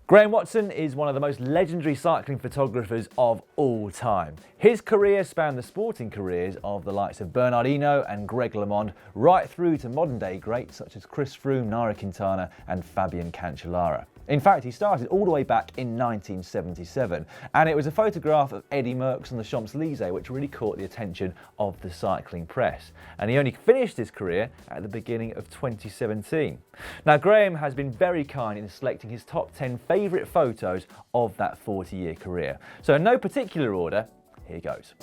Graham Watson is one of the most legendary cycling photographers of all time. His career spanned the sporting careers of the likes of Bernard Hinault and Greg LeMond, right through to modern day greats such as Chris Froome, Nairo Quintana and Fabian Cancellara. In fact, he started all the way back in 1977, and it was a photograph of Eddy Merckx on the Champs-Élysées which really caught the attention of the cycling press. And he only finished his career at the beginning of 2017. Now, Graham has been very kind in selecting his top 10 favourite photos of that 40-year career. So in no particular order, here goes.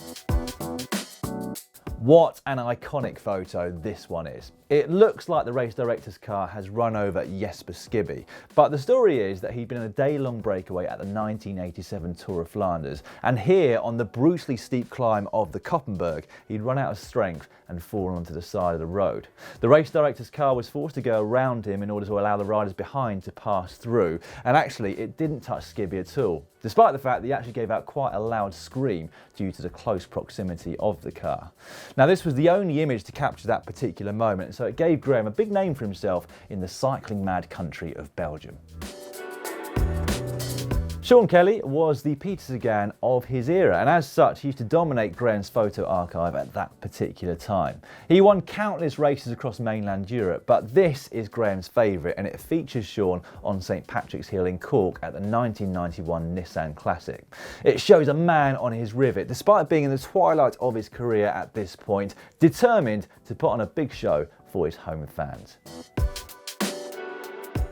What an iconic photo this one is. It looks like the race director's car has run over Jesper Skibby, but the story is that he'd been on a day-long breakaway at the 1987 Tour of Flanders, and here on the brutally steep climb of the Koppenberg, he'd run out of strength and fallen onto the side of the road. The race director's car was forced to go around him in order to allow the riders behind to pass through, and actually it didn't touch Skibby at all, despite the fact that he actually gave out quite a loud scream due to the close proximity of the car. Now, this was the only image to capture that particular moment, so it gave Graham a big name for himself in the cycling mad country of Belgium. Sean Kelly was the Peter Sagan of his era, and as such he used to dominate Graham's photo archive at that particular time. He won countless races across mainland Europe, but this is Graham's favourite, and it features Sean on St Patrick's Hill in Cork at the 1991 Nissan Classic. It shows a man on his rivet, despite being in the twilight of his career at this point, determined to put on a big show for his home fans.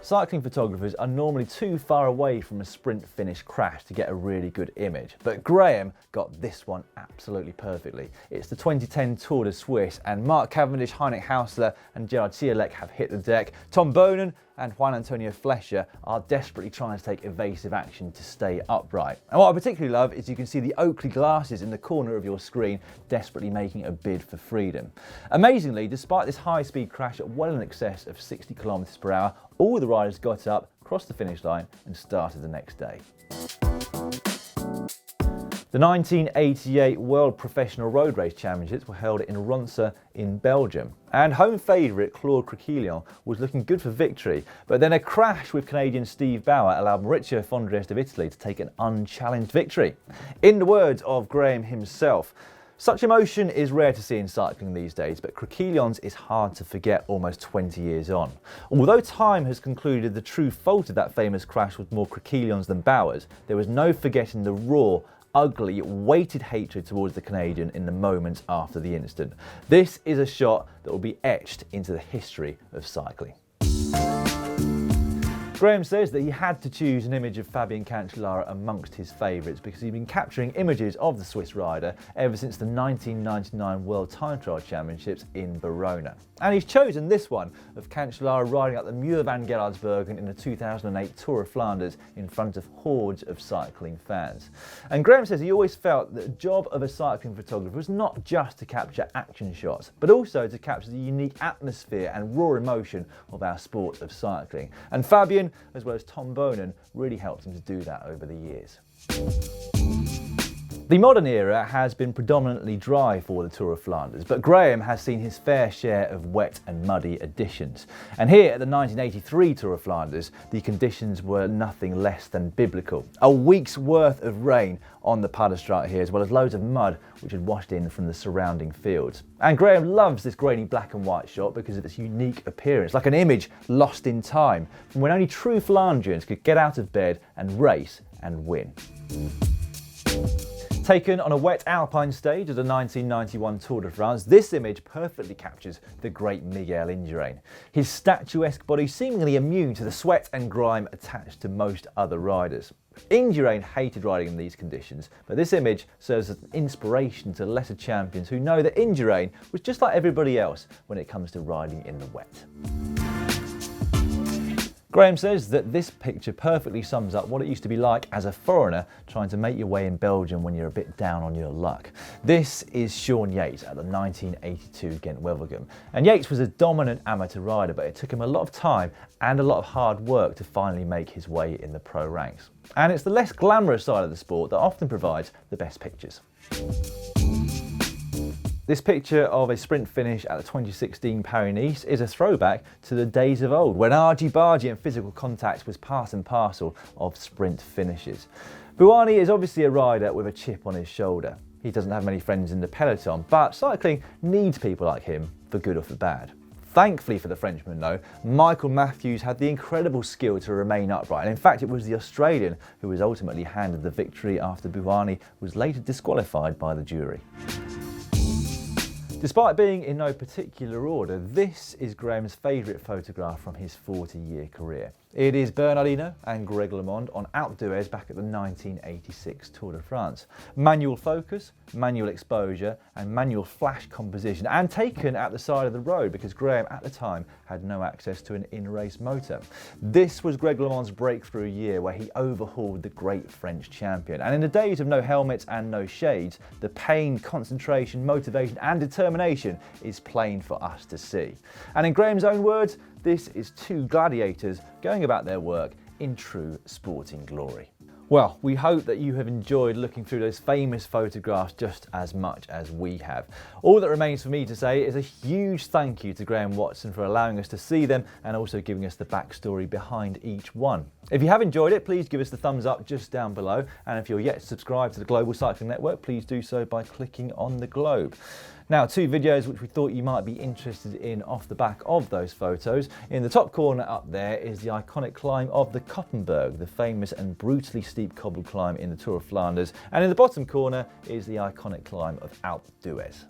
Cycling photographers are normally too far away from a sprint finish crash to get a really good image, but Graham got this one absolutely perfectly. It's the 2010 Tour de Suisse, and Mark Cavendish, Heinrich Hausler and Gerard Ciolek have hit the deck. Tom Boonen and Juan Antonio Fleischer are desperately trying to take evasive action to stay upright. And what I particularly love is you can see the Oakley glasses in the corner of your screen desperately making a bid for freedom. Amazingly, despite this high-speed crash at well in excess of 60 km/h, all the riders got up, crossed the finish line and started the next day. The 1988 World Professional Road Race Championships were held in Ronse in Belgium, and home favourite Claude Criquielion was looking good for victory, but then a crash with Canadian Steve Bauer allowed Maurizio Fondriest of Italy to take an unchallenged victory. In the words of Graham himself, "Such emotion is rare to see in cycling these days, but Criquielion's is hard to forget almost 20 years on. Although time has concluded the true fault of that famous crash was more Criquielion's than Bauer's, there was no forgetting the raw, ugly, weighted hatred towards the Canadian in the moments after the incident. This is a shot that will be etched into the history of cycling." Graham says that he had to choose an image of Fabian Cancellara amongst his favourites because he'd been capturing images of the Swiss rider ever since the 1999 World Time Trial Championships in Verona. And he's chosen this one of Cancellara riding up the Muur van Geraardsbergen in the 2008 Tour of Flanders in front of hordes of cycling fans. And Graham says he always felt that the job of a cycling photographer was not just to capture action shots, but also to capture the unique atmosphere and raw emotion of our sport of cycling. And Fabian, as well as Tom Boonen, really helped him to do that over the years. The modern era has been predominantly dry for the Tour of Flanders, but Graham has seen his fair share of wet and muddy editions. And here at the 1983 Tour of Flanders, the conditions were nothing less than biblical. A week's worth of rain on the Paddestraat here, as well as loads of mud which had washed in from the surrounding fields. And Graham loves this grainy black and white shot because of its unique appearance, like an image lost in time, from when only true Flandrians could get out of bed and race and win. Taken on a wet alpine stage of the 1991 Tour de France, this image perfectly captures the great Miguel Indurain. His statuesque body seemingly immune to the sweat and grime attached to most other riders. Indurain hated riding in these conditions, but this image serves as an inspiration to lesser champions who know that Indurain was just like everybody else when it comes to riding in the wet. Graham says that this picture perfectly sums up what it used to be like as a foreigner trying to make your way in Belgium when you're a bit down on your luck. This is Sean Yates at the 1982 Gent Wevelgem. And Yates was a dominant amateur rider, but it took him a lot of time and a lot of hard work to finally make his way in the pro ranks. And it's the less glamorous side of the sport that often provides the best pictures. This picture of a sprint finish at the 2016 Paris-Nice is a throwback to the days of old, when argy-bargy and physical contact was part and parcel of sprint finishes. Bouhanni is obviously a rider with a chip on his shoulder. He doesn't have many friends in the peloton, but cycling needs people like him, for good or for bad. Thankfully for the Frenchman though, Michael Matthews had the incredible skill to remain upright, and in fact it was the Australian who was ultimately handed the victory after Bouhanni was later disqualified by the jury. Despite being in no particular order, this is Graham's favourite photograph from his 40-year career. It is Bernard Hinault and Greg LeMond on Alpe d'Huez back at the 1986 Tour de France. Manual focus, manual exposure and manual flash composition, and taken at the side of the road because Graham at the time had no access to an in-race motor. This was Greg LeMond's breakthrough year where he overhauled the great French champion. And in the days of no helmets and no shades, the pain, concentration, motivation and determination is plain for us to see. And in Graham's own words, this is two gladiators going about their work in true sporting glory. Well, we hope that you have enjoyed looking through those famous photographs just as much as we have. All that remains for me to say is a huge thank you to Graham Watson for allowing us to see them and also giving us the backstory behind each one. If you have enjoyed it, please give us the thumbs up just down below, and if you're yet to subscribe to the Global Cycling Network, please do so by clicking on the globe. Now, two videos which we thought you might be interested in off the back of those photos. In the top corner up there is the iconic climb of the Koppenberg, the famous and brutally steep cobbled climb in the Tour of Flanders, and in the bottom corner is the iconic climb of Alpe d'Huez.